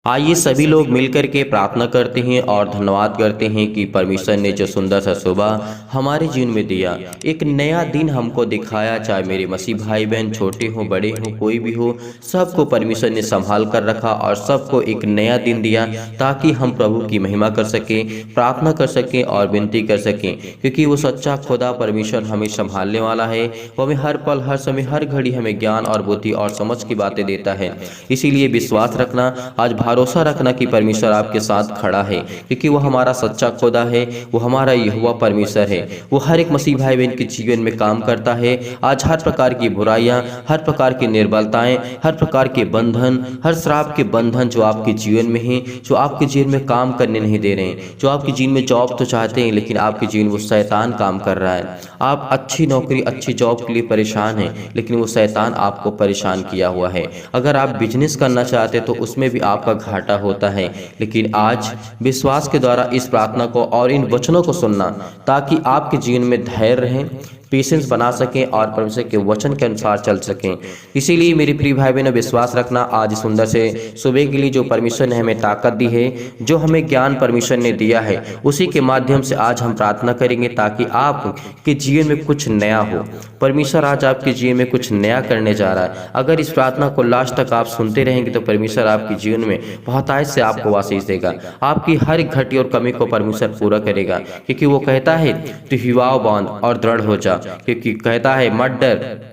आइए सभी लोग मिलकर के प्रार्थना करते हैं और धन्यवाद करते हैं कि परमेश्वर ने जो सुंदर सा सुबह हमारे जीवन में दिया, एक नया दिन हमको दिखाया। चाहे मेरे मसीह भाई बहन छोटे हो बड़े हो कोई भी हो, सबको परमेश्वर ने संभाल कर रखा और सबको एक नया दिन दिया ताकि हम प्रभु की महिमा कर सकें, प्रार्थना कर सकें और विनती कर सकें। क्योंकि वो सच्चा खुदा परमेश्वर हमें संभालने वाला है। वो हमें हर पल हर समय हर घड़ी हमें ज्ञान और बुद्धि और समझ की बातें देता है। इसीलिए विश्वास रखना, आज भरोसा रखना कि परमेश्वर आपके साथ खड़ा है, क्योंकि वो हमारा सच्चा खुदा है, वो हमारा यहोवा परमेश्वर है। वो हर एक मसीह भाई बहन के जीवन में काम करता है। आज हर प्रकार की बुराइयां, हर प्रकार की निर्बलताएं, हर प्रकार के बंधन, हर श्राप के बंधन जो आपके जीवन में हैं, जो आपके जीवन में काम करने नहीं दे रहे हैं, जो आपके जीवन में जॉब तो चाहते हैं लेकिन आपके जीवन में वो शैतान काम कर रहा है। आप अच्छी नौकरी अच्छी जॉब के लिए परेशान हैं, लेकिन वो शैतान आपको परेशान किया हुआ है। अगर आप बिजनेस करना चाहते तो उसमें भी आपका घाटा होता है। लेकिन आज विश्वास के द्वारा इस प्रार्थना को और इन वचनों को सुनना, ताकि आपके जीवन में धैर्य रहे, पेशेंस बना सकें और परमेश्वर के वचन के अनुसार चल सकें। इसीलिए मेरे प्रिय भाई बहनों, विश्वास रखना आज सुंदर से सुबह के लिए जो परमेश्वर ने हमें ताकत दी है, जो हमें ज्ञान परमेश्वर ने दिया है, उसी के माध्यम से आज हम प्रार्थना करेंगे ताकि आपके जीवन में कुछ नया हो। परमेश्वर आज आपके जीवन में कुछ नया करने जा रहा है। अगर इस प्रार्थना को लास्ट तक आप सुनते रहेंगे तो परमेश्वर आपके जीवन में बहुतायत से आपको आशीष देगा। आपकी हर एक घटी और कमी को परमेश्वर पूरा करेगा, क्योंकि वो कहता है तो हिवाव बांध और दृढ़ हो जा, क्योंकि कहता है मत डर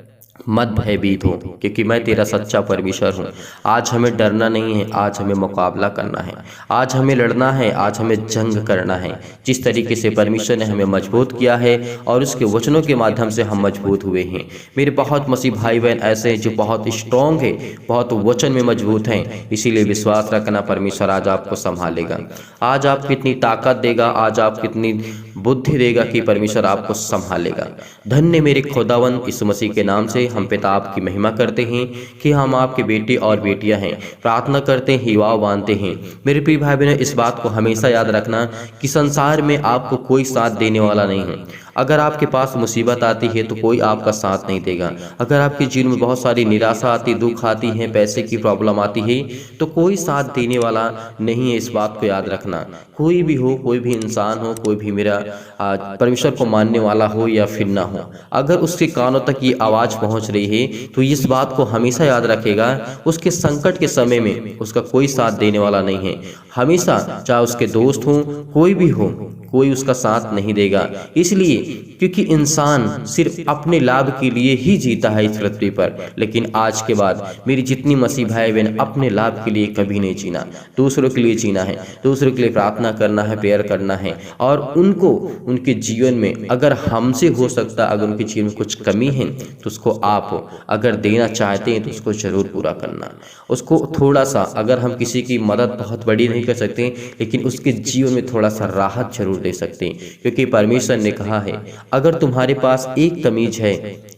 मत भयभीत हो, क्योंकि मैं तेरा सच्चा परमेश्वर हूँ। आज हमें डरना नहीं है, आज हमें मुकाबला करना है, आज हमें लड़ना है, आज हमें जंग करना है। जिस तरीके से परमेश्वर ने हमें मजबूत किया है और उसके वचनों के माध्यम से हम मजबूत हुए हैं। मेरे बहुत मसीह भाई बहन ऐसे हैं जो बहुत स्ट्रॉन्ग है, बहुत वचन में मजबूत हैं। इसीलिए विश्वास रखना, परमेश्वर आज आपको संभालेगा। आज आप कितनी ताकत देगा, आज आप कितनी बुद्धि देगा कि परमेश्वर आपको संभालेगा। धन्य मेरे खुदावन यीशु मसीह के नाम से हम पिता आपकी महिमा करते हैं कि हम आपके बेटे और बेटियां हैं। प्रार्थना करते हैं, हिवाव बांधते हैं। मेरे प्रिय भाई बहनों, इस बात को हमेशा याद रखना कि संसार में आपको कोई साथ देने वाला नहीं है। अगर आपके पास मुसीबत आती है तो कोई आपका साथ नहीं देगा। अगर आपके जीवन में बहुत सारी निराशा आती, दुख आती है, पैसे की प्रॉब्लम आती है, तो कोई साथ देने वाला नहीं है। इस बात को याद रखना। कोई भी हो, कोई भी इंसान हो, कोई भी मेरा परमेश्वर को मानने वाला हो या फिर ना हो, अगर उसके कानों तक ये आवाज़ पहुंच रही है तो इस बात को हमेशा याद रखेगा, उसके संकट के समय में उसका कोई साथ देने वाला नहीं है। हमेशा चाहे उसके दोस्त हों, कोई भी हो, कोई उसका साथ नहीं देगा। इसलिए क्योंकि इंसान सिर्फ अपने लाभ के लिए ही जीता है इस पृथ्वी पर। लेकिन आज के बाद मेरी जितनी मसीह भाई बहन अपने लाभ के लिए कभी नहीं जीना, दूसरों के लिए जीना है, दूसरों के लिए प्रार्थना करना है, प्रेयर करना है। और उनको उनके जीवन में अगर हमसे हो सकता, अगर उनके जीवन में कुछ कमी है तो उसको आप अगर देना चाहते हैं तो उसको जरूर पूरा करना। उसको थोड़ा सा, अगर हम किसी की मदद बहुत बड़ी नहीं कर सकते लेकिन उसके जीवन में थोड़ा सा राहत जरूर दे सकते हैं। क्योंकि परमेश्वर ने कहा है, अगर तुम्हारे पास एक कमीज है,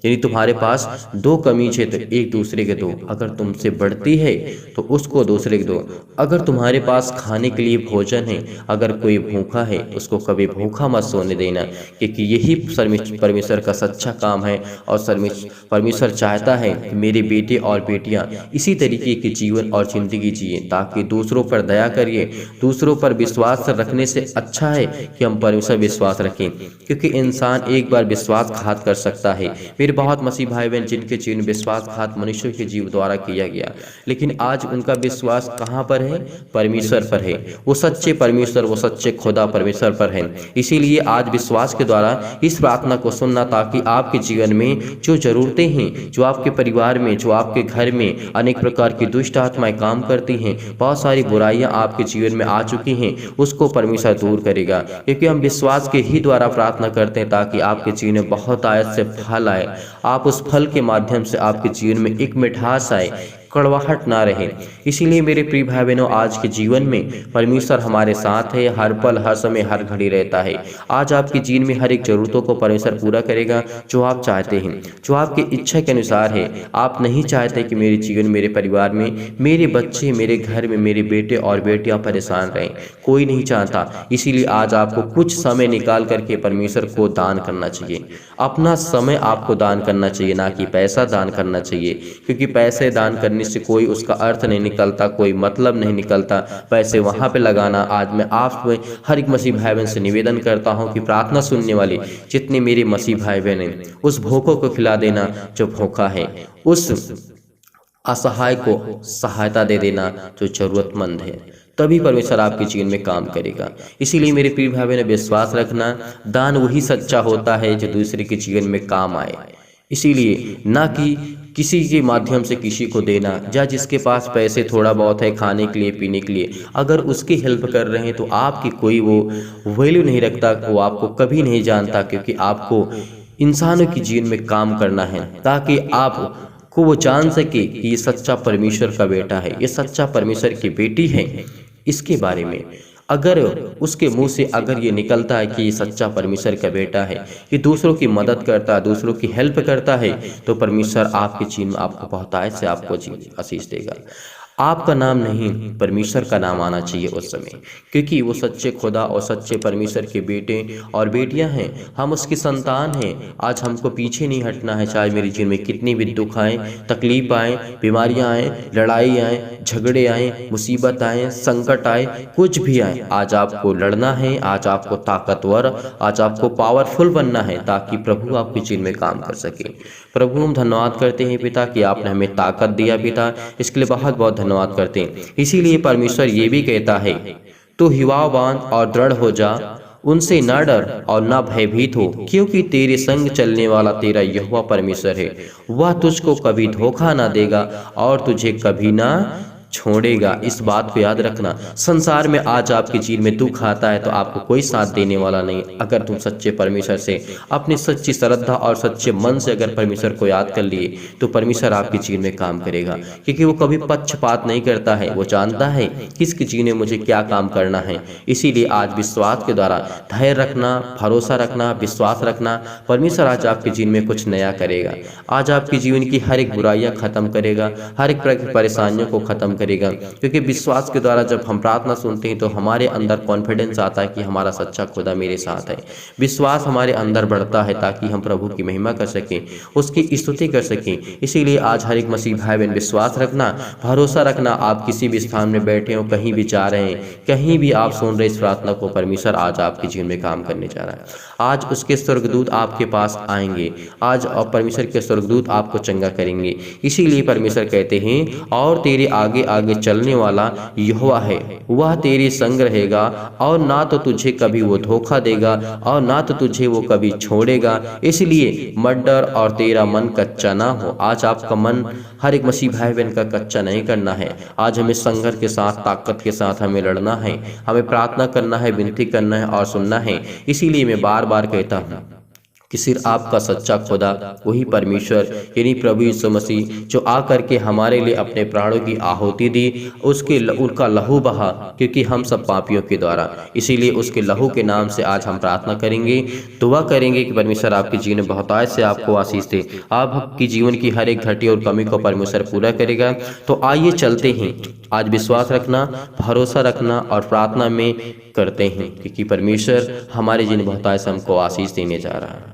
यानी तुम्हारे पास दो कमीज है तो एक दूसरे के दो। अगर तुमसे बढ़ती है तो उसको दूसरे के दो। अगर तुम्हारे पास खाने के लिए भोजन है, अगर कोई भूखा है उसको कभी भूखा मत सोने देना, क्योंकि यही परमेश्वर का सच्चा काम है। और परमेश्वर चाहता है कि मेरे बेटे और बेटियां इसी तरीके के जीवन और जिंदगी जिए, ताकि दूसरों पर दया करिए। दूसरों पर विश्वास रखने से अच्छा है कि हम परमेश्वर विश्वास रखें, क्योंकि इंसान एक बार विश्वासघात कर सकता है। मेरे बहुत मसीह भाई बहन जिनके जीवन विश्वासघात मनुष्य के जीव द्वारा किया गया, लेकिन आज उनका विश्वास कहाँ पर है? परमेश्वर पर है। वो सच्चे परमेश्वर, वो सच्चे खुदा परमेश्वर पर है। इसीलिए आज विश्वास के द्वारा इस प्रार्थना को सुनना, ताकि आपके जीवन में जो जरूरतें हैं, जो आपके परिवार में, जो आपके घर में अनेक प्रकार की दुष्ट आत्माएं काम करती हैं, बहुत सारी बुराइयां आपके जीवन में आ चुकी हैं, उसको परमेश्वर दूर करेगा। क्योंकि हम विश्वास के ही द्वारा प्रार्थना करते हैं ताकि आपके जीवन में बहुत आयत से फल आए, आप उस फल के माध्यम से आपके जीवन में एक मिठास आए, कड़वाहट ना रहे। इसीलिए मेरे प्रिय भाई बहनों, आज के जीवन में परमेश्वर हमारे साथ है, हर पल हर समय हर घड़ी रहता है। आज आपके जीवन में हर एक जरूरतों को परमेश्वर पूरा करेगा जो आप चाहते हैं, जो आपकी इच्छा के अनुसार है। आप नहीं चाहते कि मेरे जीवन, मेरे परिवार में, मेरे बच्चे, मेरे घर में मेरे बेटे और बेटियां परेशान रहें, कोई नहीं चाहता। इसीलिए आज आपको कुछ समय निकाल करके परमेश्वर को दान करना चाहिए। अपना समय आपको दान करना चाहिए, ना कि पैसा दान करना चाहिए, क्योंकि पैसे दान करने करने से कोई उसका अर्थ नहीं निकलता, कोई मतलब नहीं निकलता, पैसे वहाँ पे लगाना। आज मैं आप में हर एक मसीह भाई बहन से निवेदन करता हूँ कि प्रार्थना सुनने वाले जितने मेरे मसीह भाई बहन हैं, उस भूखों को खिला देना जो भूखा है, उस असहाय को सहायता दे देना जो जरूरतमंद है, तभी परमेश्वर आपके जीवन में काम करेगा। इसीलिए मेरे प्रिय भाई बहन, विश्वास रखना, दान वही सच्चा होता है जो दूसरे के जीवन में काम आए। इसीलिए ना कि किसी के माध्यम से किसी को देना, या जिसके पास पैसे थोड़ा बहुत है खाने के लिए पीने के लिए, अगर उसकी हेल्प कर रहे हैं तो आपकी कोई वो वैल्यू नहीं रखता, वो आपको कभी नहीं जानता, क्योंकि आपको इंसानों के जीवन में काम करना है ताकि आप को वो जान सके कि ये सच्चा परमेश्वर का बेटा है, ये सच्चा परमेश्वर की बेटी है। इसके बारे में अगर उसके मुंह से अगर ये निकलता है कि ये सच्चा परमेश्वर का बेटा है, ये दूसरों की मदद करता है, दूसरों की हेल्प करता है, तो परमेश्वर आपके जीवन में आपको बहुतायत से आपको आशीष देगा। आपका नाम नहीं, परमेश्वर का नाम आना चाहिए उस समय, क्योंकि वो सच्चे खुदा और सच्चे परमेश्वर के बेटे और बेटियां हैं, हम उसकी संतान हैं। आज हमको पीछे नहीं हटना है, चाहे मेरे जीवन में कितनी भी दुख आए, तकलीफ आए, बीमारियां आए, लड़ाई आए, झगड़े आए, मुसीबत आए, संकट आए, कुछ भी आए, आज आपको लड़ना है, आज आपको ताकतवर, आज आपको पावरफुल बनना है, ताकि प्रभु आपके जीवन में काम कर सके। प्रभु हम धन्यवाद करते हैं पिता कि आपने हमें ताकत दिया पिता, इसके लिए बहुत बहुत धन्यवाद करते हैं। इसीलिए परमेश्वर ये भी कहता है, तू हिवाव बांध और दृढ़ हो जा, उनसे न डर और न भयभीत हो, क्योंकि तेरे संग चलने वाला तेरा यहोवा परमेश्वर है, वह तुझको कभी धोखा ना देगा और तुझे कभी ना छोड़ेगा। इस बात को याद रखना। संसार में आज आपके जीवन में दुख आता है तो आपको कोई साथ देने वाला नहीं। अगर तुम सच्चे परमेश्वर से अपनी सच्ची श्रद्धा और सच्चे मन से अगर परमेश्वर को याद कर लिए तो परमेश्वर आपके जीवन में काम करेगा, क्योंकि वो कभी पक्षपात नहीं करता है, वो जानता है किसके जीवन में मुझे क्या काम करना है। इसीलिए आज विश्वास के द्वारा धैर्य रखना, भरोसा रखना, विश्वास रखना, परमेश्वर आज आपके जीवन में कुछ नया करेगा। आज आपके जीवन की हर एक बुराइयां खत्म करेगा, हर एक परेशानियों को खत्म करेगा, क्योंकि विश्वास के द्वारा जब हम प्रार्थना सुनते हैं तो हमारे अंदर कॉन्फिडेंस आता है कि हमारा सच्चा खुदा मेरे साथ है। विश्वास हमारे अंदर बढ़ता है ताकि हम प्रभु की महिमा कर सकें, उसकी स्तुति कर सकें। इसीलिए आज हर एक मसीह भाई बहन विश्वास रखना, भरोसा रखना। आप किसी भी स्थान में बैठे हो, कहीं भी जा रहे हैं, कहीं भी आप सुन रहे इस प्रार्थना को, परमेश्वर आज आपके जीवन में काम करने जा रहा है। आज उसके स्वर्गदूत आपके पास आएंगे, आज और परमेश्वर के स्वर्गदूत आपको चंगा करेंगे। इसीलिए परमेश्वर कहते हैं, और तेरे आगे आगे चलने वाला यहोवा है, वह तेरे संग रहेगा और ना तो तुझे कभी वो धोखा देगा और ना तो तुझे वो कभी छोड़ेगा। इसलिए मत डर और तेरा मन कच्चा ना हो। आज आपका मन हर एक मसीह भाई बहन का कच्चा नहीं करना है। आज हमें संघर्ष के साथ, ताकत के साथ हमें लड़ना है, हमें प्रार्थना करना है, विनती करना है और सुनना है। इसीलिए मैं बार बार कहता हूँ कि सिर्फ आपका सच्चा खुदा वही परमेश्वर यानी प्रभु यीशु मसीह जो आकर के हमारे लिए अपने प्राणों की आहुति दी, उनका लहू बहा, क्योंकि हम सब पापियों के द्वारा। इसीलिए उसके लहू के नाम से आज हम प्रार्थना करेंगे, दुआ करेंगे कि परमेश्वर आपके जीवन में बहुतायत से आपको आशीष दे, आपकी जीवन की हर एक घटी और कमी को परमेश्वर पूरा करेगा। तो आइए चलते हैं, आज विश्वास रखना, भरोसा रखना और प्रार्थना में करते हैं, क्योंकि परमेश्वर हमारे जीवन में बहुतायत से हमको आशीष देने जा रहा है।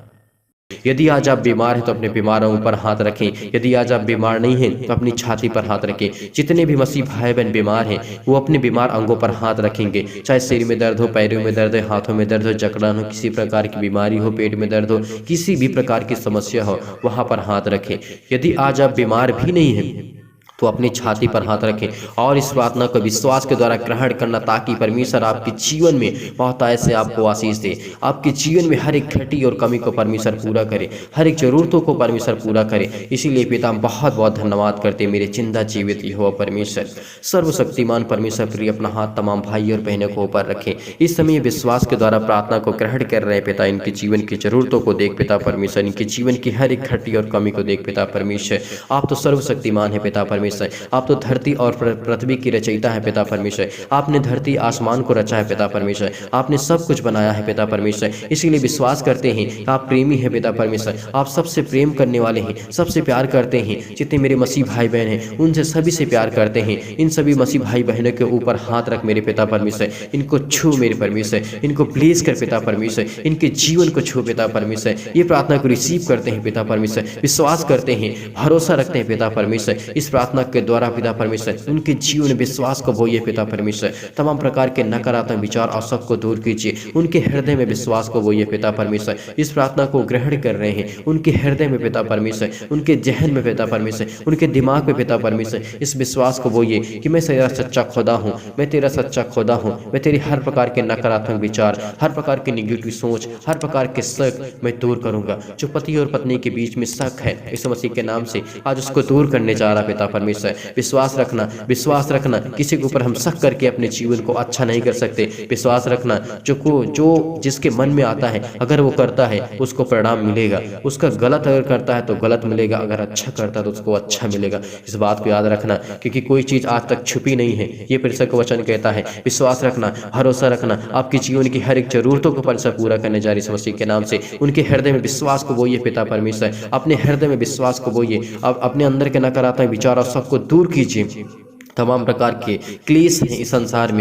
यदि आज आप बीमार हैं तो अपने बीमारों पर हाथ रखें, यदि आज आप बीमार नहीं हैं तो अपनी छाती पर हाथ रखें। जितने भी मसीह भाई बहन बीमार हैं वो अपने बीमार अंगों पर हाथ रखेंगे, चाहे सिर में दर्द हो, पैरों में दर्द हो, हाथों में दर्द हो, जकड़न हो, किसी प्रकार की बीमारी हो, पेट में दर्द हो, किसी भी प्रकार की समस्या हो, वहाँ पर हाथ रखें। यदि आज आप बीमार भी नहीं हैं तो अपनी छाती पर हाथ रखें और इस प्रार्थना को विश्वास के द्वारा ग्रहण करना, ताकि परमेश्वर आपके जीवन में बहुतायत से आपको आशीष दे, आपके जीवन में हर एक घटी और कमी को परमेश्वर पूरा करे, हर एक जरूरतों को परमेश्वर पूरा करे। इसीलिए पिता हम बहुत बहुत धन्यवाद करते, मेरे जिंदा जीवित यहोवा परमेश्वर, सर्वशक्तिमान परमेश्वर प्रिय, अपना हाथ तमाम भाई और बहनों को ऊपर रखें। इस समय विश्वास के द्वारा प्रार्थना को ग्रहण कर रहे पिता, इनके जीवन की जरूरतों को देख पिता परमेश्वर, इनके जीवन की हर एक घटी और कमी को देख पिता परमेश्वर। आप तो सर्वशक्तिमान है पिता परमेश्वर, आप तो धरती और पृथ्वी की रचयिता है पिता परमेश्वर। आपने धरती आसमान को रचा है पिता परमेश्वर, आपने सब कुछ बनाया है पिता परमेश्वर। इसीलिए विश्वास करते हैं आप प्रेमी है पिता परमेश्वर, आप सबसे प्रेम करने वाले हैं, सबसे प्यार करते हैं। जितने मेरे मसीह भाई बहन हैं उनसे सभी से प्यार करते हैं। इन सभी मसीह भाई बहनों के ऊपर हाथ रख मेरे पिता परमेश्वर, इनको छू मेरे परमेश्वर, इनको ब्लेस कर पिता परमेश्वर, इनके जीवन को छू पिता परमेश्वर। ये प्रार्थना को रिसीव करते हैं पिता परमेश्वर, विश्वास करते हैं, भरोसा रखते हैं पिता परमेश्वर। इस प्रार्थना प्रार्थना के द्वारा पिता परमेश्वर उनके जीवन में विश्वास को बोइए पिता परमेश्वर। तमाम प्रकार के नकारात्मक विचार और सबको दूर कीजिए, उनके हृदय में विश्वास को बोइए पिता परमेश्वर। इस प्रार्थना को ग्रहण कर रहे हैं उनके हृदय में पिता परमेश्वर, उनके जहन में पिता परमेश्वर, उनके दिमाग में पिता परमेश्वर, इस विश्वास को बोइए कि मैं तेरा सच्चा खुदा हूँ, मैं तेरा सच्चा खुदा हूँ। मैं तेरी हर प्रकार के नकारात्मक विचार, हर प्रकार की निगेटिव सोच, हर प्रकार के शक मैं दूर करूंगा। जो पति और पत्नी के बीच में शक है, यीशु मसीह के नाम से आज उसको दूर करने जा रहा पिता परमेश्वर। विश्वास रखना, विश्वास रखना, किसी के ऊपर हम शक करके अपने जीवन को अच्छा नहीं कर सकते। विश्वास रखना, जो जिसके मन में आता है अगर वो करता है उसको परिणाम मिलेगा। उसका गलत अगर करता है तो गलत मिलेगा, अगर अच्छा करता है तो उसको अच्छा मिलेगा। इस बात को याद रखना, क्योंकि कोई चीज आज तक छुपी नहीं है। ये परमेश्वर का वचन कहता है। विश्वास रखना, भरोसा रखना, आपके जीवन की हर एक जरूरतों को परमेश्वर पूरा करने जा रही है मसीह के नाम से। उनके हृदय में विश्वास को बोइए पिता परमेश्वर, अपने हृदय में विश्वास को बोइए। अब अपने अंदर के नकारात्मक विचार और सबको दूर कीजिए। तमाम प्रकार के क्लेश हैं इस संसार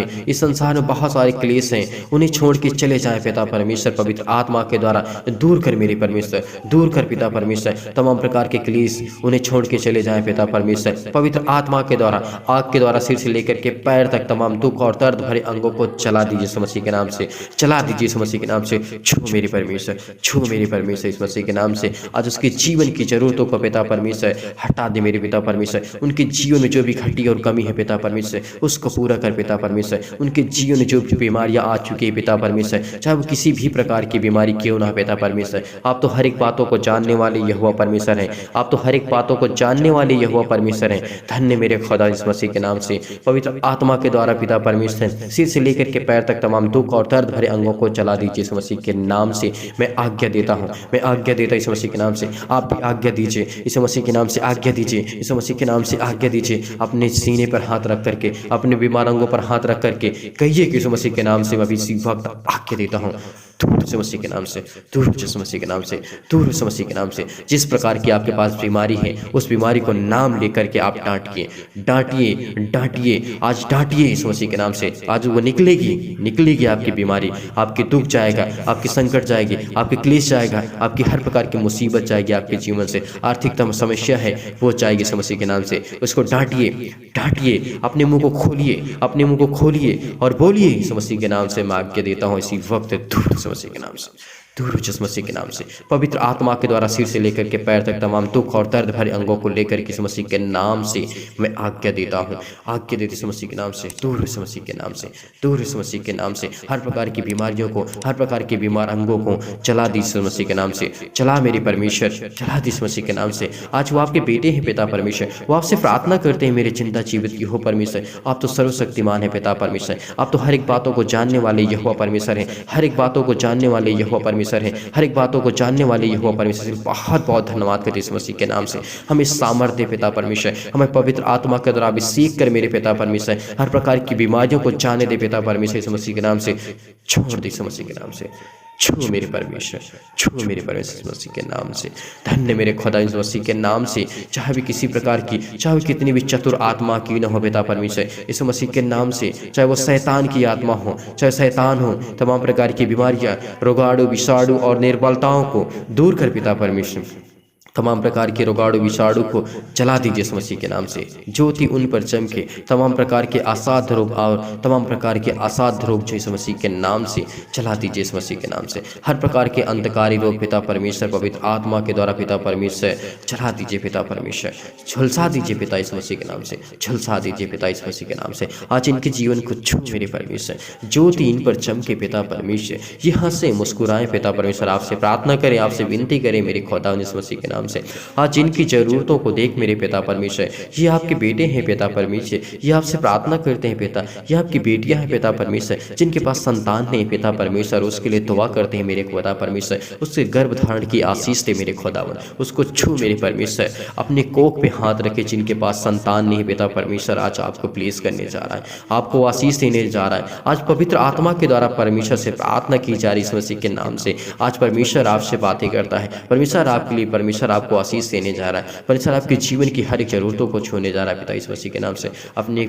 में बहुत सारे क्लेश हैं, उन्हें छोड़ के चले जाएं पिता परमेश्वर। पवित्र आत्मा के द्वारा दूर कर मेरे परमेश्वर, दूर कर पिता परमेश्वर। तमाम प्रकार के क्लेश उन्हें छोड़ के चले जाएं पिता परमेश्वर। पवित्र आत्मा के द्वारा, आग के द्वारा सिर से लेकर के पैर तक तमाम दुख और दर्द भरे अंगों को चला दीजिए इस मसीह के नाम से, चला दीजिए इस मसीह के नाम से। छू मेरे परमेश्वर, छू मेरे परमेश्वर इस मसीह के नाम से। आज उसके जीवन की जरूरतों को पिता परमेश्वर हटा दे मेरे पिता परमेश्वर। उनके जीवन में जो भी घटी और कमी है पिता परमेश्वर उसको पूरा कर पिता परमेश्वर। उनके जीवन में जो भी बीमारियां आ चुकी है पिता परमेश्वर, चाहे वो किसी भी प्रकार की बीमारी क्यों ना पिता परमेश्वर, आप तो हर एक बातों को जानने वाले यहोवा परमेश्वर हैं। आप तो हर एक बातों को जानने वाले यहोवा परमेश्वर हैं। धन्य मेरे खुदा इस मसीह के नाम से। पवित्र आत्मा के द्वारा पिता परमेश्वर सिर से लेकर के पैर तक तमाम दुख और दर्द भरे अंगों को चला दीजिए इस मसीह के नाम से। मैं आज्ञा देता हूँ, मैं आज्ञा देता इस मसीह के नाम से। आप भी आज्ञा दीजिए इस मसीह के नाम से, आज्ञा दीजिए इस मसीह के नाम से, आज्ञा दीजिए। अपने सीने पर हाथ रख करके, अपने बीमार अंगों पर हाथ रख करके कहिए कि यीशु मसीह के नाम से मैं भी इसी वक्त आज्ञा देता हूँ, दूर से मसीह के नाम से, दूर से मसीह के नाम से, दूर से मसीह के नाम से। जिस प्रकार की आपके पास बीमारी है उस बीमारी को नाम लेकर के आप डांटिए, डांटिए, डांटिए, आज डांटिए इस मसीह के नाम से। आज वो निकलेगी, निकलेगी आपकी बीमारी, आपके दुख जाएगा, आपकी संकट जाएगी, आपके क्लेश जाएगा, आपकी हर प्रकार की मुसीबत जाएगी आपके जीवन से। आर्थिक समस्या है वो जाएगी इस मसीह के नाम से। उसको डांटिए, डांटिए, अपने मुंह को खोलिए, अपने मुंह को खोलिए और बोलिए इस मसीह के नाम से मैं आज्ञा देता हूँ इसी वक्त, दूर से मसीह के नाम से, दूर जिस मसीह के नाम से। पवित्र आत्मा के द्वारा सिर से लेकर के पैर तक तमाम दुख और दर्द भरे अंगों को लेकर के इस मसीह के नाम से मैं आज्ञा देता हूँ, आज्ञा देती इस मसीह के नाम से, दूर इस मसीह के नाम से, दूर इस मसीह के नाम से। हर प्रकार की बीमारियों को, हर प्रकार के बीमार अंगों को चला दी इस मसीह के नाम से, चला मेरे परमेश्वर, चला दी इस मसीह के नाम से। आज वो आपके बेटे हैं पिता परमेश्वर, वो आपसे प्रार्थना करते हैं मेरे चिंता जीवित की हो परमेश्वर। आप तो सर्वशक्तिमान है पिता परमेश्वर, आप तो हर एक बातों को जानने वाले यहोवा परमेश्वर हैं, हर एक बातों को जानने वाले यहोवा परमेश्वर हैं, हर एक बातों को जानने वाले यहोवा परमेश्वर। बहुत बहुत धन्यवाद करते इस मसीह के नाम से। हमें सामर्थ्य पिता परमेश्वर, हमें पवित्र आत्मा के द्वारा अभिषेक कर मेरे पिता परमेश्वर, हर प्रकार की बीमारियों को जाने दे पिता परमेश्वर इस मसीह के नाम से। छोड़ दे इस मसीह के नाम से, छू मेरे परमेश्वर, छू मेरे परमेश्वर इस मसीह के नाम से। धन्य मेरे खुदा इस मसीह के नाम से। चाहे भी किसी प्रकार की, चाहे कितनी भी चतुर आत्मा की न हो पिता परमेश्वर, इस मसीह के नाम से, चाहे वो शैतान की आत्मा हो, चाहे शैतान हो, तमाम प्रकार की बीमारियां, रोगाणु, विषाणु और निर्बलताओं को दूर कर पिता परमेश्वर। तमाम प्रकार के रोगाणु विषाणु को चला दीजिए इस मसीह के नाम से। ज्योति उन पर चमके, तमाम प्रकार के असाध्य रोग और तमाम प्रकार के असाध्य रोग जो इस मसीह के नाम से चला दीजिए इस मसीह के नाम से। हर प्रकार के अंधकारी रोग पिता परमेश्वर पवित्र आत्मा के द्वारा पिता परमेश्वर चला दीजिए पिता परमेश्वर, झुलसा दीजिए पिता इस मसीह के नाम से, झुलसा दीजिए पिता इस मसीह के नाम से। आज इनके जीवन को छू मेरे परमेश्वर, ज्योति इन पर चमके पिता परमेश्वर, यहाँ से मुस्कुराएं पिता परमेश्वर। आपसे प्रार्थना करें, आपसे विनती करें मेरे खुदा इस मसीह के नाम से। आज इनकी जरूरतों को देख मेरे पिता परमेश्वर, ये आपके बेटे हैं पिता परमेश्वर, ये आपसे प्रार्थना करते हैं पिता, ये आपकी बेटियां हैं पिता परमेश्वर, जिनके पास संतान नहीं पिता परमेश्वर, उसके लिए दुआ करते हैं मेरे खुदा परमेश्वर। उसके गर्भ धारण की आशीष दे मेरे खुदावन, उसको छू मेरे परमेश्वर। अपने कोख पे हाथ रखे जिनके पास संतान नहीं पिता परमेश्वर, आज आपको प्लेस करने जा रहा है, आपको आशीष देने जा रहा है। आज पवित्र आत्मा के द्वारा परमेश्वर से प्रार्थना की जा रही इस मसीह के नाम से। आज परमेश्वर आपसे बातें करता है, परमेश्वर आपके लिए, परमेश्वर आपको आशीष देने जा रहा है, परमेश्वर आपके जीवन की हर एक जरूरतों को छूने जा रहा है पिता इस मसीह के नाम से। अपने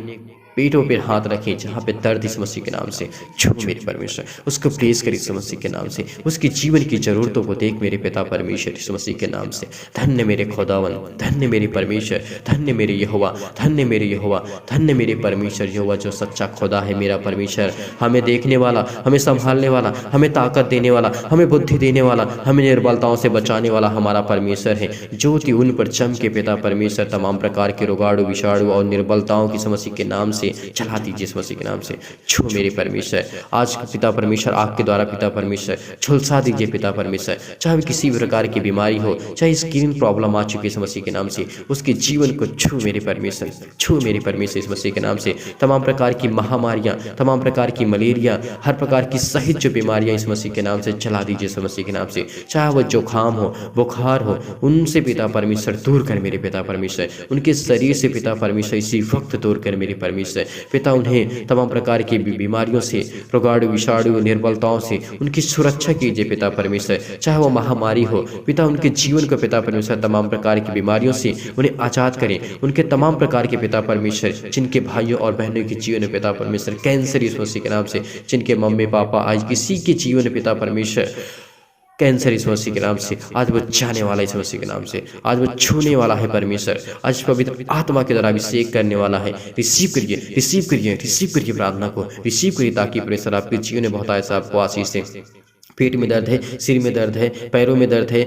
पेटों पर हाथ रखें जहाँ पे दर्द इस मसीह के नाम से छू मेरे परमेश्वर, उसको प्रेस कर इस मसीह के नाम से, उसकी जीवन की जरूरतों को देख मेरे पिता परमेश्वर इस मसीह के नाम से। धन्य मेरे खुदावन, धन्य मेरे परमेश्वर, धन्य मेरे यहोवा, धन्य मेरे यहोवा, धन्य मेरे परमेश्वर यहोवा जो सच्चा खुदा है मेरा परमेश्वर, हमें देखने वाला, हमें संभालने वाला, हमें ताकत देने वाला, हमें बुद्धि देने वाला, हमें निर्बलताओं से बचाने वाला हमारा परमेश्वर है। ज्योति उन पर चमके पिता परमेश्वर, तमाम प्रकार के रोगाणु विषाणु और निर्बलताओं की मसीह के नाम से चला दीजिए इस मसीह के नाम से। छू मेरे परमेश्वर आज पिता परमेश्वर आपके द्वारा पिता परमेश्वर झुलसा दीजिए पिता परमेश्वर, चाहे किसी भी प्रकार की बीमारी हो, चाहे स्किन प्रॉब्लम आ चुकी है इस मसीह के नाम से, उसके जीवन को छू मेरे परमेश्वर, छू मेरे परमेश्वर इस मसीह के नाम से। तमाम प्रकार की महामारियां, तमाम प्रकार की मलेरिया, हर प्रकार की सहित जो बीमारियां इस मसीह के नाम से चला दीजिए इस मसीह के नाम से, चाहे वो जुकाम हो, बुखार हो, उनसे पिता परमेश्वर दूर कर मेरे पिता परमेश्वर, उनके शरीर से पिता परमेश्वर इसी वक्त दूर कर मेरे परमेश्वर पिता, उन्हें तमाम प्रकार की बीमारियों से, रोगाणु विषाणु निर्बलताओं से उनकी सुरक्षा कीजिए पिता परमेश्वर, चाहे वो महामारी हो पिता, उनके जीवन को पिता परमेश्वर तमाम प्रकार की बीमारियों से उन्हें आजाद करें, उनके तमाम प्रकार के पिता परमेश्वर जिनके भाइयों और बहनों के जीवन में पिता परमेश्वर कैंसर इस मसीह के नाम से, जिनके मम्मी पापा आज किसी के जीवन में पिता परमेश्वर कैंसर इस मसीह के नाम से आज वो जाने वाला इस मसीह के नाम से, आज वो छूने वाला है परमेश्वर, आज पवित्र आत्मा के द्वारा अभिषेक करने वाला है। रिसीव करिए, रिसीव करिए, रिसीव करिए प्रार्थना को, रिसीव करिए ताकि परमेश्वर आपके जीवन में बहुत ऐसा आपको आशीष है। पेट में दर्द है, सिर में दर्द है, पैरों में दर्द है,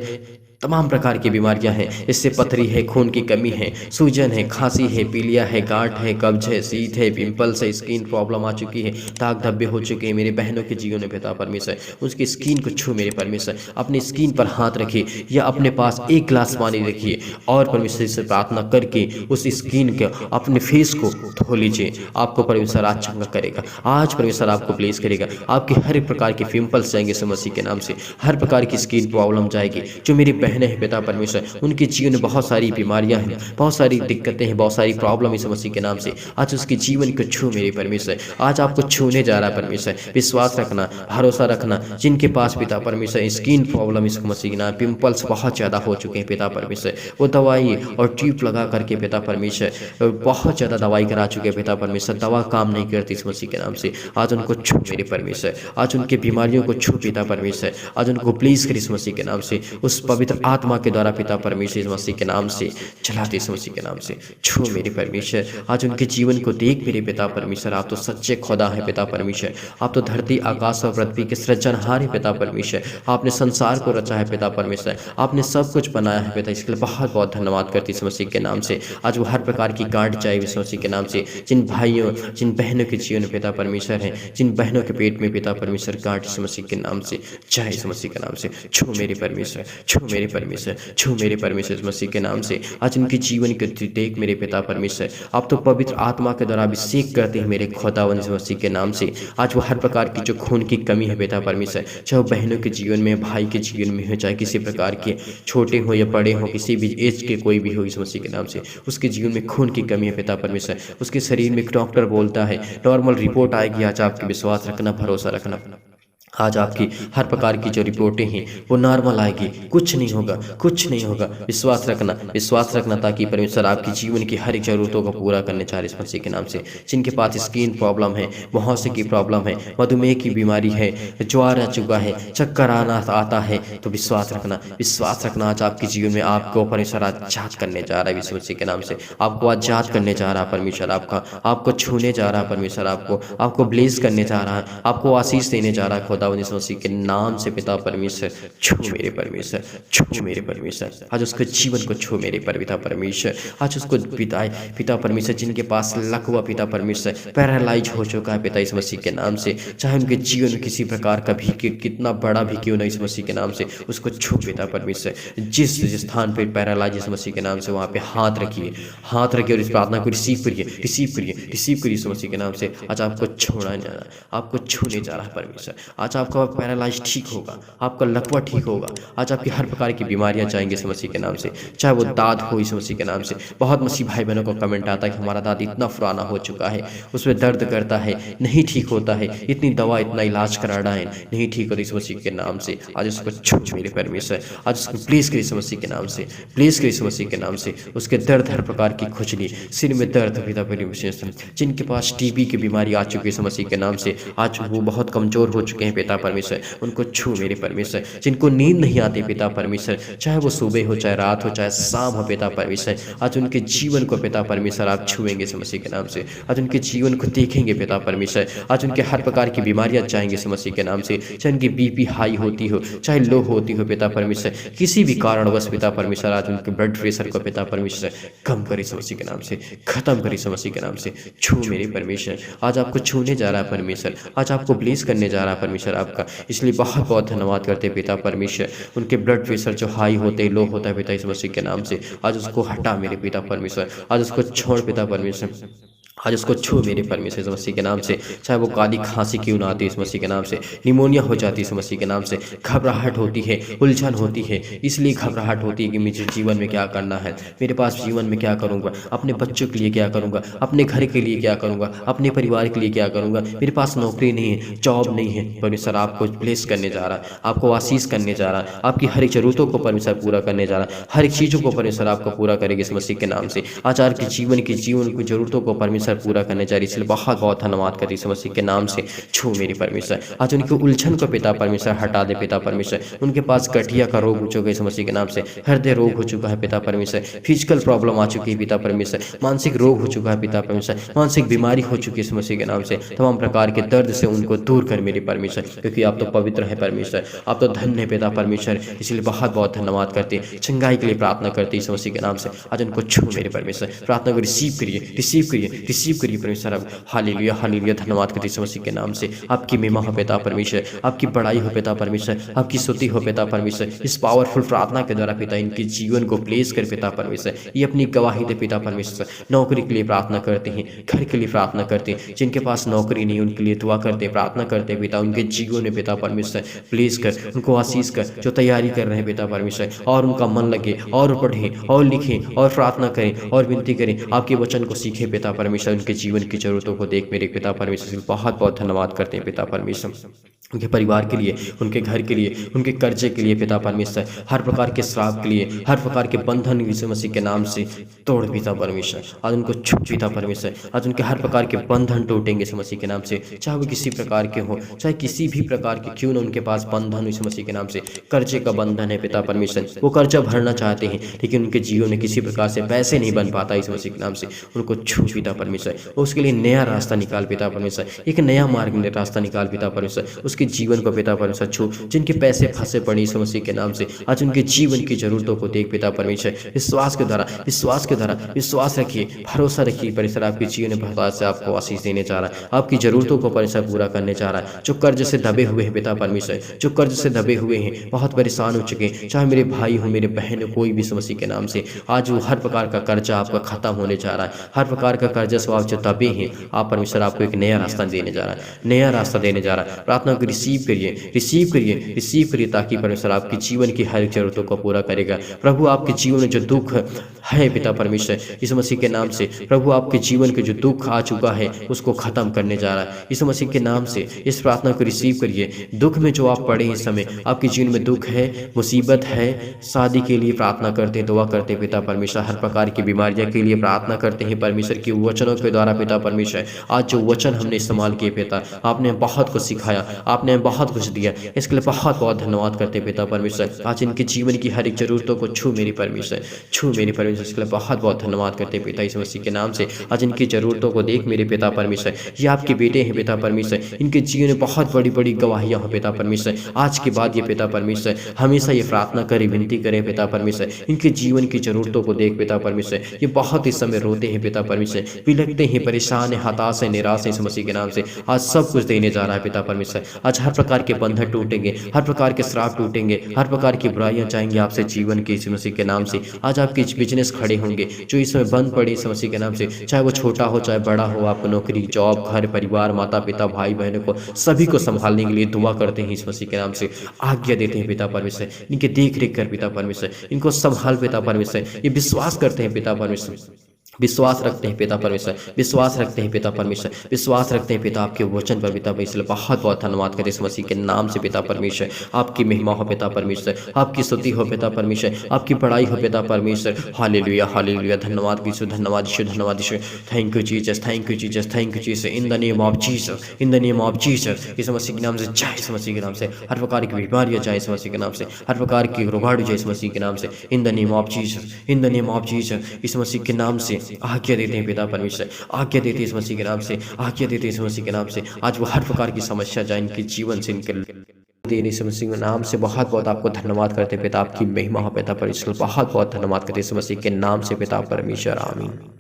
तमाम प्रकार की बीमारियां हैं, इससे पथरी है, खून की कमी है, सूजन है, खांसी है, पीलिया है, गांठ है, कब्ज है, शीत है, पिंपल्स है, स्किन प्रॉब्लम आ चुकी है, दाग धब्बे हो चुके हैं मेरे बहनों के जीवन में पिता परमेश्वर, उसकी स्किन को छू मेरे परमेश्वर, अपनी स्किन पर हाथ रखिए या अपने पास एक गिलास पानी रखिए और परमेश्वर से प्रार्थना करके उस स्किन के अपने फेस को धो लीजिए। आपको परमेश्वर आज चंगा करेगा, आज परमेश्वर आपको ब्लेस करेगा, आपके हर एक प्रकार के पिंपल्स जाएंगे इस मसीह के नाम से, हर प्रकार की स्किन प्रॉब्लम जाएगी। जो मेरी बहनें हैं पिता परमेश्वर, उनके जीवन में बहुत सारी बीमारियां हैं, बहुत सारी दिक्कतें हैं, बहुत सारी प्रॉब्लम इस मसीह के नाम से, आज उसके जीवन को छू मेरे परमेश्वर, आज आपको छूने जा रहा है परमेश्वर। विश्वास रखना, भरोसा रखना, जिनके पास पिता परमेश्वर स्किन प्रॉब्लम इस मसीह के नाम, पिंपल्स बहुत ज़्यादा हो चुके हैं पिता परमेश्वर, वो दवाई और ट्यूब लगा करके पिता परमेश्वर बहुत ज़्यादा दवाई करा चुके हैं पिता परमेश्वर, दवा काम नहीं करती इस मसीह के नाम से, आज उनको छू मेरे परमेश्वर, आज उनके बीमारियों को छू पिता परमेश्वर, आज उनको प्लीज कर इस मसीह के नाम से, उस पवित्र आत्मा के द्वारा पिता परमेश्वर इस मसीह के नाम से चलाते इस मसीह के नाम से छू मेरे परमेश्वर, आज उनके जीवन को देख मेरे पिता परमेश्वर, आप तो सच्चे खुदा है पिता परमेश्वर, आप तो धरती आकाश और पृथ्वी के सृजनहार है पिता परमेश्वर, आपने संसार को रचा है पिता परमेश्वर, आपने सब कुछ बनाया है पिता, इसके लिए बहुत बहुत धन्यवाद करती इस मसीह के नाम से। आज वो हर प्रकार की गांठ जाए इस मसीह के नाम से, जिन भाइयों जिन बहनों के जीवन में पिता परमेश्वर है, जिन बहनों के पेट में पिता परमेश्वर गांठ इस मसीह के नाम से जाए इस मसीह के नाम से, छू मेरे परमेश्वर, छू मेरे परमेश्वर, छू मेरे परमेश्वर इस मसीह के नाम से, आज उनके जीवन को देख मेरे पिता परमेश्वर, आप तो पवित्र आत्मा के द्वारा अभिषेक करते हैं मेरे खुदावन इस मसीह के नाम से, आज वो हर प्रकार की जो खून की कमी है पिता परमेश्वर, चाहे बहनों के जीवन में, भाई के जीवन में हो, चाहे किसी प्रकार के छोटे हो या बड़े हो, किसी भी एज के कोई भी हो इस मसीह के नाम से, उसके जीवन में खून की कमी है पिता परमेश्वर, उसके शरीर में डॉक्टर बोलता है नॉर्मल रिपोर्ट आएगी, आज आपके विश्वास रखना, भरोसा रखना, आज आपकी हर प्रकार की जो रिपोर्टें हैं वो नॉर्मल आएगी, कुछ नहीं होगा, कुछ नहीं होगा, विश्वास रखना, विश्वास रखना, ताकि परमेश्वर आपकी जीवन की हर एक जरूरतों को पूरा करने चाह रहे इस मसीह के नाम से। जिनके पास स्किन प्रॉब्लम है, मुहासे की प्रॉब्लम है, मधुमेह की बीमारी है, ज्वार आ चुका है, चक्कर आना आता है, तो विश्वास रखना, विश्वास रखना, आज आपके जीवन में आपको परमेश्वर आजाद करने जा रहा है इस मसीह के नाम से, आपको आजाद करने जा रहा है परमेश्वर, आपको छूने जा रहा है परमेश्वर, आपको ब्लेस करने जा रहा है, आपको आशीष देने जा रहा है खुदावन इस मसीह के नाम से पिता परमेश्वर, छू मेरे परमेश्वर, छू मेरे परमेश्वर, आज उसके जीवन को छू मेरे पिता परमेश्वर, आज उसको पिता परमेश्वर, जिनके पास लकवा पिता परमेश्वर पैरालाइज हो चुका है पिता इस मसीह के नाम से, चाहे उनके जीवन में किसी प्रकार का भी कितना बड़ा भी क्यों ना इस मसीह के नाम से, उसको छू पिता परमेश्वर, जिस स्थान पर पैरालाइज इस मसीह के नाम से वहाँ पे हाथ रखिए, हाथ रखिए और इस प्रार्थना को रिसीव करिए, रिसीव करिए, रिसीव करिए इस मसीह के नाम से, आज आपको छोड़ना जा रहा है, आपको छूने जा रहा है परमेश्वर, आज आज आपका पैरालाइज ठीक होगा, आपका लकवा ठीक होगा, आज आपकी हर प्रकार की बीमारियां जाएंगी इस मसीह के नाम से, चाहे वो दाद हो इस मसीह के नाम से। बहुत मसीह भाई बहनों को कमेंट आता है कि हमारा दाद इतना पुराना हो चुका है, उसमें दर्द करता है, नहीं ठीक होता है, इतनी दवा इतना इलाज कराना है, नहीं ठीक होता इस मसीह के नाम से। आज उसको छू मेरे परमेश्वर, आज उसको प्लीज करिए इस मसीह के नाम से, प्लीज करिए इस मसीह के नाम से। उसके दर्द, हर प्रकार की खुजली, सिर में दर्द, पिता परमेश्वर, जिनके पास टीबी की बीमारी आ चुकी है इस मसीह के नाम से, आज वो बहुत कमजोर हो चुके हैं पिता परमेश्वर, उनको छू मेरे परमेश्वर। जिनको नींद नहीं आती पिता परमेश्वर, चाहे वो सुबह हो, चाहे रात हो, चाहे शाम हो पिता परमेश्वर, आज उनके जीवन को पिता परमेश्वर आप छुएंगे इस मसीह के नाम से। आज उनके जीवन को देखेंगे पिता परमेश्वर, आज उनके हर प्रकार की बीमारियां जाएंगे इस मसीह के नाम से। चाहे उनकी बीपी हाई होती हो, चाहे लो होती हो पिता परमेश्वर, किसी भी कारणवश पिता परमेश्वर, आज उनके ब्लड प्रेशर को पिता परमेश्वर कम करे इस मसीह के नाम से, खत्म करे इस मसीह के नाम से। छू मेरे परमेश्वर, आज आपको छूने जा रहा है परमेश्वर, आज आपको ब्लेस करने जा रहा है परमेश्वर आपका। इसलिए बहुत बहुत धन्यवाद करते हैं पिता परमेश्वर। उनके ब्लड प्रेशर जो हाई होते लो होता है पिता इस मसीह के नाम से, आज उसको हटा मेरे पिता परमेश्वर, आज उसको छोड़ पिता परमेश्वर, आज उसको छू मेरे परमेश्वर इस मसीह के नाम से। चाहे वो काली खांसी क्यों ना आती इस मसीह के नाम से, निमोनिया हो जाती है इस मसीह के नाम से, घबराहट होती है, उलझन होती है, इसलिए घबराहट होती है कि मुझे जीवन में क्या करना है, मेरे पास जीवन में क्या करूँगा, अपने बच्चों के लिए क्या करूँगा, अपने घर के लिए क्या करूँगा, अपने परिवार के लिए क्या करूँगा, मेरे पास नौकरी नहीं है, जॉब नहीं है। परमेश्वर आपको ब्लेस करने जा रहा है, आपको आशीष करने जा रहा है, आपकी हर एक जरूरतों को परमेश्वर पूरा करने जा रहा है, हर एक चीज़ों को परमेश्वर आपको पूरा करेगी इस मसीह के नाम से। आज आपके जीवन की जरूरतों को परमेश्वर पूरा करने जा रही है, इसलिए बहुत बहुत धन्यवाद करती इस मसीह के नाम से। छू मेरी परमेश्वर, आज उनकी उलझन को पिता परमेश्वर हटा दे पिता परमेश्वर। उनके पास गठिया का रोग हो चुका है इस मसीह के नाम से, हृदय रोग हो चुका है पिता परमेश्वर, फिजिकल प्रॉब्लम आ चुकी है पिता परमेश्वर, मानसिक रोग हो चुका है पिता परमेश्वर, मानसिक बीमारी हो चुकी है इस मसीह के नाम से। तमाम प्रकार के दर्द से उनको दूर कर मेरे परमेश्वर, क्योंकि आप तो पवित्र है परमेश्वर, आप तो धन्य है पिता परमेश्वर। इसलिए बहुत बहुत धन्यवाद करते हैं, चंगाई के लिए प्रार्थना करते हैं इस मसीह के नाम से। आज उनको छू मेरे परमेश्वर, प्रार्थना को रिसीव करिए, रिसीव करिए, रिसीव करिए परमेश्वर। अब हालेलुया हालेलुया, धन्यवाद करते हैं मसीह के नाम से। आपकी महिमा हो पिता परमेश्वर, आपकी बड़ाई हो पिता परमेश्वर, आपकी स्तुति हो पिता परमेश्वर। इस पावरफुल प्रार्थना के द्वारा पिता इनके जीवन को प्लेस कर पिता परमेश्वर, ये अपनी गवाही दे पिता परमेश्वर। नौकरी के लिए प्रार्थना करते हैं, घर के लिए प्रार्थना करते हैं, जिनके पास नौकरी नहीं उनके लिए दुआ करते हैं, प्रार्थना करते हैं पिता, उनके जीवन में पिता परमेश्वर प्लेस कर, उनको आशीष कर, जो तैयारी कर रहे हैं पिता परमेश्वर, और उनका मन लगे और पढ़ें और लिखें और प्रार्थना करें और विनती करें, आपके वचन को सीखे पिता परमेश्वर। उनके जीवन की जरूरतों को देख मेरे पिता परमेश्वर, बहुत बहुत धन्यवाद करते हैं पिता परमेश्वर। उनके परिवार के लिए, उनके घर के लिए, उनके कर्जे के लिए पिता परमेश्वर, हर प्रकार के श्राप के लिए, हर प्रकार के बंधन यीशु मसीह के नाम से तोड़ पिता परमेश्वर। आज उनको छूट पिता परमेश्वर, आज उनके हर प्रकार के बंधन टूटेंगे यीशु मसीह के नाम से, चाहे वो किसी प्रकार के हो, चाहे किसी भी प्रकार के क्यों ना उनके पास बंधन यीशु मसीह के नाम से। कर्जे का बंधन है पिता परमेश्वर, वो कर्जा भरना चाहते हैं लेकिन उनके जीवन में किसी प्रकार से पैसे नहीं बन पाता यीशु मसीह के नाम से, उनको छूट पिता परमेश्वर। उसके लिए नया रास्ता निकाल पिता परमेश्वर, एक नया मार्ग में रास्ता निकाल पिता परमेश्वर। उसके जीवन को पिता परमेश्वर छू, जिनके पैसे फंसे पड़े यीशु मसीह के नाम से, आज उनके जीवन की जरूरतों को देख पिता परमेश्वर। विश्वास के द्वारा, विश्वास के द्वारा, विश्वास रखिए, भरोसा रखिए परमेश्वर, आपके जीवन में बहुत से आपको आशीष देने जा रहा है, आपकी जरूरतों को परमेश्वर पूरा करने जा रहा है। जो कर्ज से दबे हुए हैं पिता परमेश्वर, जो कर्ज से दबे हुए हैं, बहुत परेशान हो चुके हैं, चाहे मेरे भाई हो, मेरे बहन हो, कोई भी यीशु मसीह के नाम से, आज वो हर प्रकार का कर्जा आपका खत्म होने जा रहा है। हर प्रकार का कर्जा से आप जो दबे हैं, आप परमेश्वर आपको एक नया रास्ता देने जा रहा है, नया रास्ता देने जा रहा है। प्रार्थना को रिसीव करिए, रिसीव करिए, रिसीव करिए, ताकि परमेश्वर आपकी जीवन की हर जरूरतों को पूरा करेगा। प्रभु आपके जीवन में जो दुख है पिता परमेश्वर, इस मसीह के नाम से, प्रभु आपके जीवन के जो दुख आ चुका है उसको खत्म करने जा रहा है इस मसीह के नाम से। इस प्रार्थना को रिसीव करिए। दुख में जो आप पड़े इस समय, आपके जीवन में दुख है, मुसीबत है, शादी के लिए प्रार्थना करते हैं, दुआ करते हैं पिता परमेश्वर, हर प्रकार की बीमारियां के लिए प्रार्थना करते हैं परमेश्वर के वचनों के द्वारा पिता परमेश्वर। आज जो वचन हमने इस्तेमाल किए पिता, आपने बहुत कुछ सिखाया, आपने बहुत कुछ दिया, इसके लिए बहुत बहुत धन्यवाद करते हैं पिता परमेश्वर। आज इनके जीवन की हर एक जरूरतों को छू मेरी परमेश्वर, छू मेरी परमेश्वर, इसके लिए बहुत बहुत धन्यवाद करते हैं पिता यीशु मसीह के नाम से। आज इनकी जरूरतों को देख मेरे पिता परमेश्वर, ये आपके बेटे हैं पिता परमेश्वर, इनके जीवन में बहुत बड़ी बड़ी गवाहियां हो पिता परमेश्वर। आज के बाद ये पिता परमेश्वर हमेशा ये प्रार्थना करे, विनती करे पिता परमेश्वर, इनके जीवन की जरूरतों को देख पिता परमेश्वर। ये बहुत इस समय रोते हैं पिता परमेश्वर, बिलखते हैं, परेशान है, हताश है, निराश है इस मसीह के नाम से। आज सब कुछ देने जा रहा है पिता परमेश्वर, आज हर प्रकार के बंधन टूटेंगे, हर प्रकार के श्राप टूटेंगे, हर प्रकार की बुराइयां जाएंगी आपसे जीवन के यीशु मसीह के नाम से। आज आपके बिजनेस खड़े होंगे जो इस समय बंद पड़े यीशु मसीह के नाम से, चाहे वो छोटा हो चाहे बड़ा हो। आपको नौकरी, जॉब, घर, परिवार, माता पिता, भाई बहनों को सभी को संभालने के लिए दुआ करते हैं यीशु मसीह के नाम से। आज्ञा देते हैं पिता परमेश्वर, इनके देख रेख कर पिता परमेश्वर, इनको संभाल पिता परमेश्वर। ये विश्वास करते हैं पिता परमेश्वर, विश्वास रखते हैं पिता परमेश्वर, विश्वास रखते हैं पिता परमेश्वर, विश्वास रखते हैं पिता आपके वचन पर पिता परमेश्वर। बहुत बहुत धन्यवाद करते इस मसीह के नाम से पिता परमेश्वर। आपकी महिमा हो पिता परमेश्वर, आपकी स्तुति हो पिता परमेश्वर, आपकी बड़ाई हो पिता परमेश्वर। Hallelujah hallelujah. धन्यवाद यीशु, धन्यवाद यीशु, धन्यवाद Yeshu. Thank you Jesus, thank you Jesus, thank you Jesus. In the name of Jesus, in the name of Jesus. इस मसीह के नाम से जाए, इस मसीह के नाम से हर प्रकार की बीमारियां जाए, इस मसीह के नाम से हर प्रकार की रोगाड़ू जाए, इस मसीह के नाम से। इन the name of Jesus, in the name of Jesus. इस मसीह के नाम से आज्ञा देते हैं पिता परमेश्वर, आज्ञा देते इस मसीह के नाम से, आज्ञा देते इस मसीह के नाम से। आज वो हर प्रकार की समस्या जाए इनके जीवन से, इनके देने इस मसीह के नाम से। बहुत बहुत आपको धन्यवाद करते पिता, आपकी महिमा हो पिता परमेश्वर। बहुत बहुत धन्यवाद करते इस मसीह के नाम से पिता परमेश्वर, आमीन।